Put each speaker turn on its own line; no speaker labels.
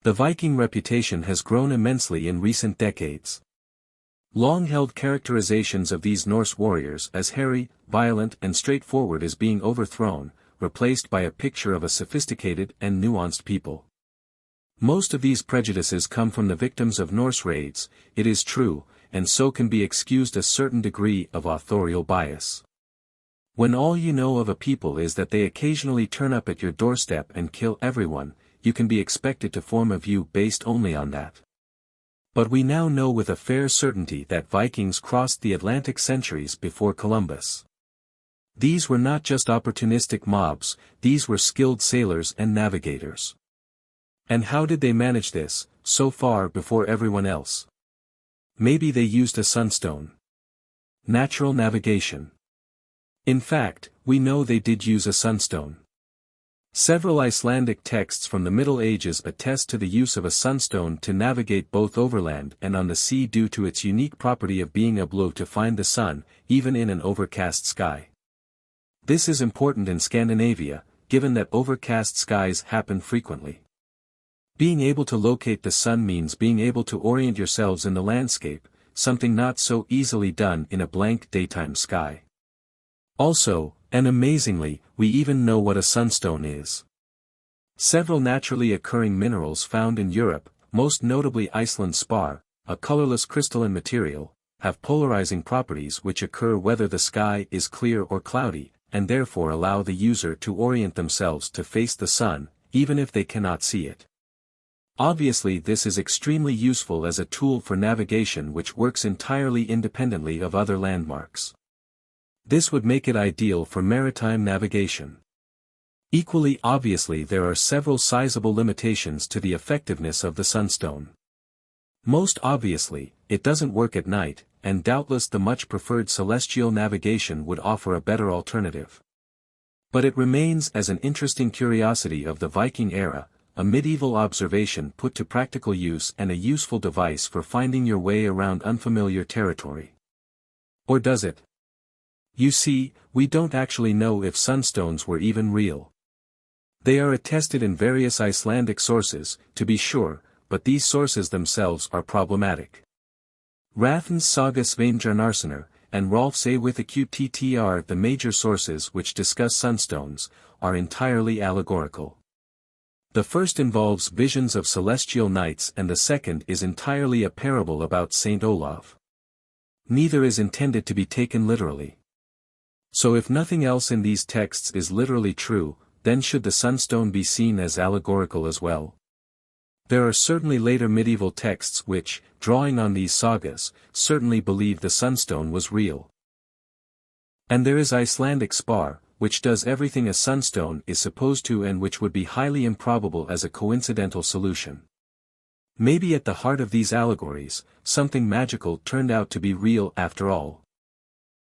The Viking reputation has grown immensely in recent decades. Long-held characterizations of these Norse warriors as hairy, violent and straightforward is being overthrown, replaced by a picture of a sophisticated and nuanced people. Most of these prejudices come from the victims of Norse raids, it is true, and so can be excused a certain degree of authorial bias. When all you know of a people is that they occasionally turn up at your doorstep and kill everyone, you can be expected to form a view based only on that. But we now know with a fair certainty that Vikings crossed the Atlantic centuries before Columbus. These were not just opportunistic mobs, these were skilled sailors and navigators. And how did they manage this, so far before everyone else? Maybe they used a sunstone. Natural navigation. In fact, we know they did use a sunstone. Several Icelandic texts from the Middle Ages attest to the use of a sunstone to navigate both overland and on the sea due to its unique property of being able to find the sun, even in an overcast sky. This is important in Scandinavia, given that overcast skies happen frequently. Being able to locate the sun means being able to orient yourselves in the landscape, something not so easily done in a blank daytime sky. Also, and amazingly, we even know what a sunstone is. Several naturally occurring minerals found in Europe, most notably Iceland's spar, a colorless crystalline material, have polarizing properties which occur whether the sky is clear or cloudy, and therefore allow the user to orient themselves to face the sun, even if they cannot see it. Obviously this is extremely useful as a tool for navigation which works entirely independently of other landmarks. This would make it ideal for maritime navigation. Equally obviously there are several sizable limitations to the effectiveness of the sunstone. Most obviously, it doesn't work at night, and doubtless the much preferred celestial navigation would offer a better alternative. But it remains as an interesting curiosity of the Viking era, a medieval observation put to practical use and a useful device for finding your way around unfamiliar territory. Or does it? You see, we don't actually know if sunstones were even real. They are attested in various Icelandic sources, to be sure, but these sources themselves are problematic. Rathn's Saga Sveinbjarnarsonar, and Rolf's Withaqttr, the major sources which discuss sunstones, are entirely allegorical. The first involves visions of celestial nights and the second is entirely a parable about Saint Olaf. Neither is intended to be taken literally. So if nothing else in these texts is literally true, then should the sunstone be seen as allegorical as well? There are certainly later medieval texts which, drawing on these sagas, certainly believe the sunstone was real. And there is Icelandic spar, which does everything a sunstone is supposed to and which would be highly improbable as a coincidental solution. Maybe at the heart of these allegories, something magical turned out to be real after all.